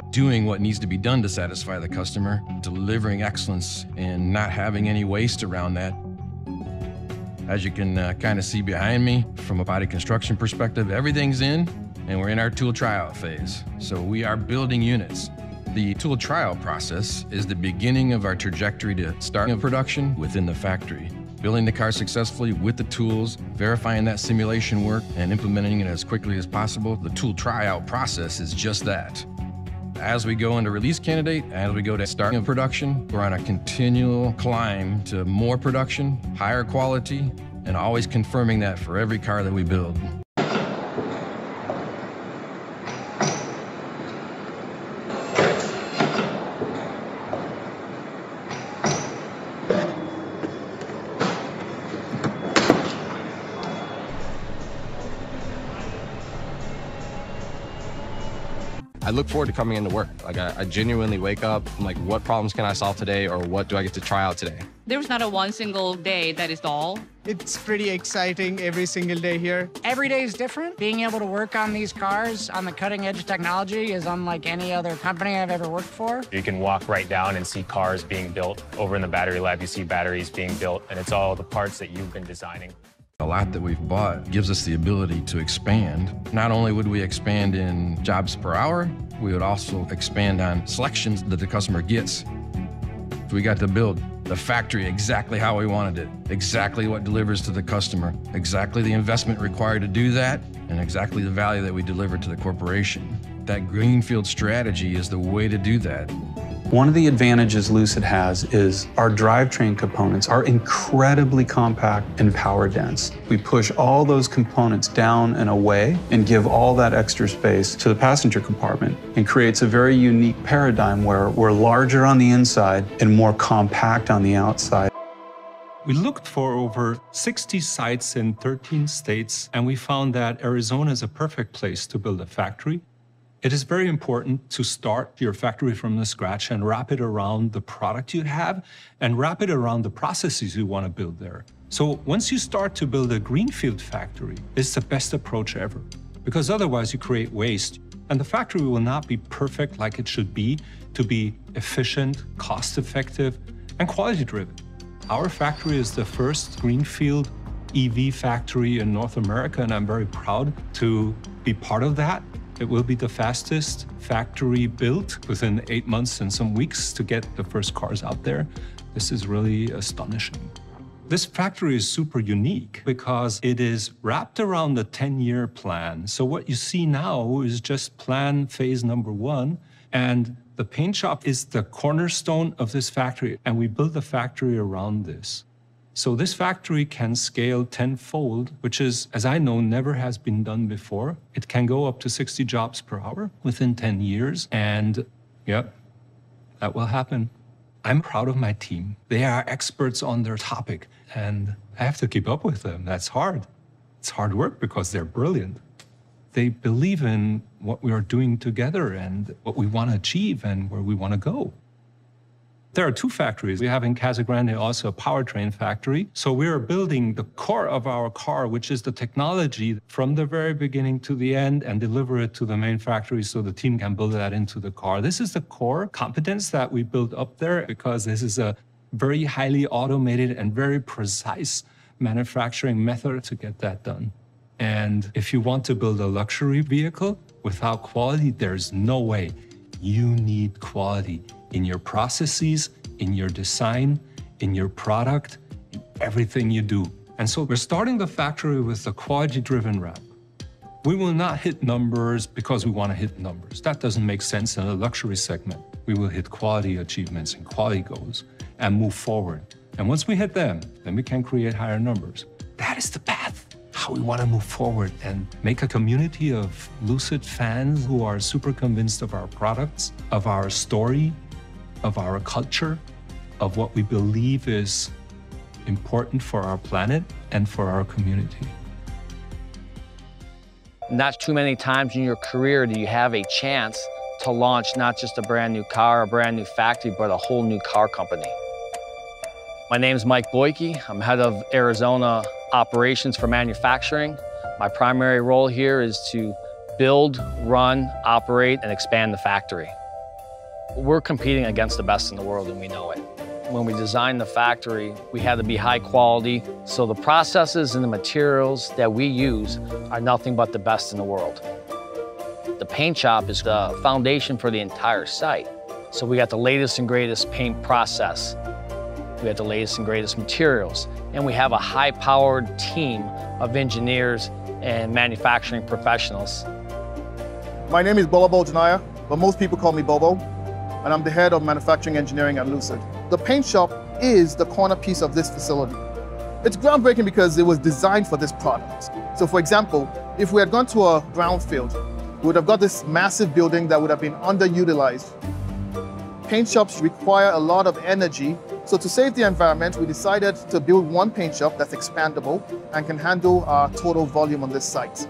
Doing what needs to be done to satisfy the customer, delivering excellence, and not having any waste around that. As you can kind of see behind me, from a body construction perspective, everything's in, and we're in our tool tryout phase. So we are building units. The tool tryout process is the beginning of our trajectory to starting production within the factory. Building the car successfully with the tools, verifying that simulation work, and implementing it as quickly as possible. The tool tryout process is just that. As we go into release candidate, as we go to starting production, we're on a continual climb to more production, higher quality, and always confirming that for every car that we build. I look forward to coming into work. Like I genuinely wake up, I'm like, what problems can I solve today, or what do I get to try out today? There's not a one single day that is dull. It's pretty exciting every single day here. Every day is different. Being able to work on these cars on the cutting edge technology is unlike any other company I've ever worked for. You can walk right down and see cars being built. Over in the battery lab, you see batteries being built, and it's all the parts that you've been designing. A lot that we've bought gives us the ability to expand. Not only would we expand in jobs per hour, we would also expand on selections that the customer gets. We got to build the factory exactly how we wanted it, exactly what delivers to the customer, exactly the investment required to do that, and exactly the value that we deliver to the corporation. That greenfield strategy is the way to do that. One of the advantages Lucid has is our drivetrain components are incredibly compact and power dense. We push all those components down and away and give all that extra space to the passenger compartment, and creates a very unique paradigm where we're larger on the inside and more compact on the outside. We looked for over 60 sites in 13 states, and we found that Arizona is a perfect place to build a factory. It is very important to start your factory from the scratch and wrap it around the product you have and wrap it around the processes you want to build there. So once you start to build a greenfield factory, it's the best approach ever, because otherwise you create waste, and the factory will not be perfect like it should be to be efficient, cost-effective, and quality-driven. Our factory is the first greenfield EV factory in North America, and I'm very proud to be part of that. It will be the fastest factory built within 8 months and some weeks to get the first cars out there. This is really astonishing. This factory is super unique because it is wrapped around the 10-year plan. So what you see now is just plan phase number 1, and the paint shop is the cornerstone of this factory, and we built the factory around this. So this factory can scale tenfold, which is, as I know, never has been done before. It can go up to 60 jobs per hour within 10 years, and yep, that will happen. I'm proud of my team. They are experts on their topic, and I have to keep up with them. That's hard. It's hard work because they're brilliant. They believe in what we are doing together and what we want to achieve and where we want to go. There are 2 factories. We have in Casa Grande also a powertrain factory. So we are building the core of our car, which is the technology from the very beginning to the end, and deliver it to the main factory so the team can build that into the car. This is the core competence that we built up there because this is a very highly automated and very precise manufacturing method to get that done. And if you want to build a luxury vehicle without quality, there's no way. You need quality in your processes, in your design, in your product, in everything you do. And so we're starting the factory with a quality-driven wrap. We will not hit numbers because we want to hit numbers. That doesn't make sense in a luxury segment. We will hit quality achievements and quality goals and move forward. And once we hit them, then we can create higher numbers. That is the path, how we want to move forward and make a community of Lucid fans who are super convinced of our products, of our story, of our culture, of what we believe is important for our planet and for our community. Not too many times in your career do you have a chance to launch not just a brand new car, a brand new factory, but a whole new car company. My name is Mike Boyke. I'm head of Arizona operations for manufacturing. My primary role here is to build, run, operate, and expand the factory. We're competing against the best in the world, and we know it. When we designed the factory, we had to be high quality, so the processes and the materials that we use are nothing but the best in the world. The paint shop is the foundation for the entire site. So we got the latest and greatest paint process. We have the latest and greatest materials, and we have a high-powered team of engineers and manufacturing professionals. My name is Bobo Janaya, but most people call me Bobo, and I'm the head of manufacturing engineering at Lucid. The paint shop is the corner piece of this facility. It's groundbreaking because it was designed for this product. So for example, if we had gone to a brownfield, we would have got this massive building that would have been underutilized. Paint shops require a lot of energy, so to save the environment, we decided to build one paint shop that's expandable and can handle our total volume on this site.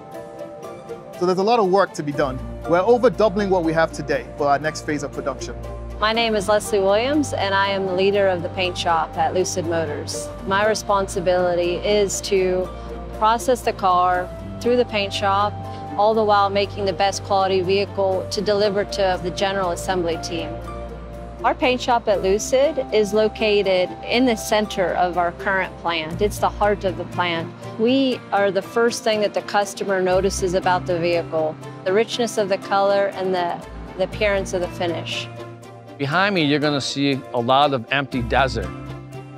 So there's a lot of work to be done. We're over doubling what we have today for our next phase of production. My name is Leslie Williams, and I am the leader of the paint shop at Lucid Motors. My responsibility is to process the car through the paint shop, all the while making the best quality vehicle to deliver to the general assembly team. Our paint shop at Lucid is located in the center of our current plant. It's the heart of the plant. We are the first thing that the customer notices about the vehicle, the richness of the color and the appearance of the finish. Behind me, you're gonna see a lot of empty desert,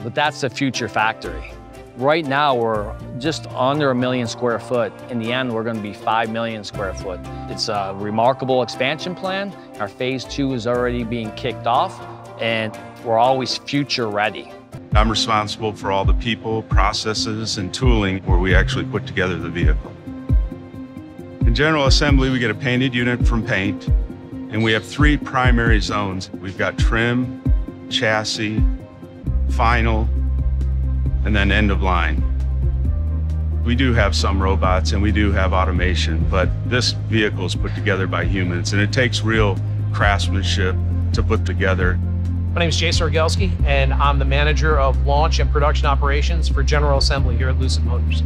but that's the future factory. Right now, we're just under 1 million square foot. In the end, we're gonna be 5 million square foot. It's a remarkable expansion plan. Our phase 2 is already being kicked off, and we're always future ready. I'm responsible for all the people, processes, and tooling where we actually put together the vehicle. In general assembly, we get a painted unit from paint, and we have 3 primary zones. We've got trim, chassis, final, and then end of line. We do have some robots and we do have automation, but this vehicle is put together by humans, and it takes real craftsmanship to put together. My name is Jay Sorgelski, and I'm the manager of launch and production operations for General Assembly here at Lucid Motors.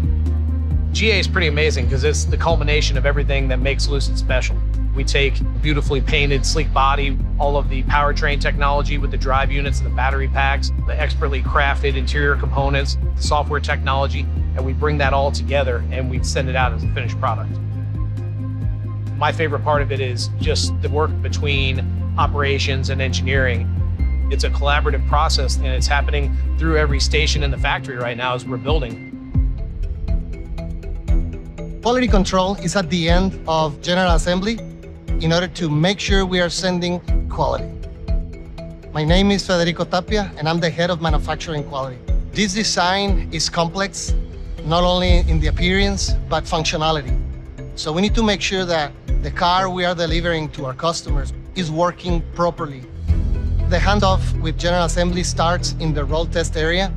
GA is pretty amazing because it's the culmination of everything that makes Lucid special. We take beautifully painted, sleek body, all of the powertrain technology with the drive units and the battery packs, the expertly crafted interior components, the software technology, and we bring that all together and we send it out as a finished product. My favorite part of it is just the work between operations and engineering. It's a collaborative process, and it's happening through every station in the factory right now as we're building. Quality control is at the end of general assembly in order to make sure we are sending quality. My name is Federico Tapia, and I'm the head of manufacturing quality. This design is complex, not only in the appearance, but functionality. So we need to make sure that the car we are delivering to our customers is working properly. The handoff with general assembly starts in the roll test area,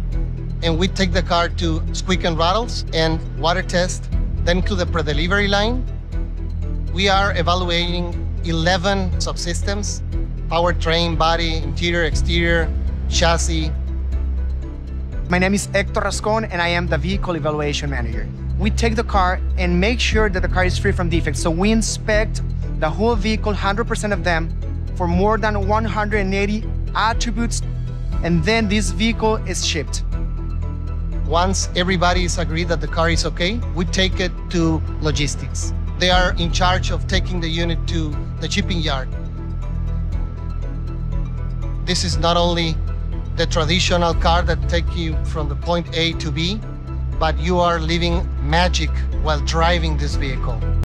and we take the car to squeak and rattles and water test, then to the pre-delivery line. We are evaluating 11 subsystems: powertrain, body, interior, exterior, chassis. My name is Hector Rascon, and I am the vehicle evaluation manager. We take the car and make sure that the car is free from defects. So we inspect the whole vehicle, 100% of them, for more than 180 attributes, and then this vehicle is shipped. Once everybody is agreed that the car is okay, we take it to logistics. They are in charge of taking the unit to the shipping yard. This is not only the traditional car that takes you from the point A to B, but you are living magic while driving this vehicle.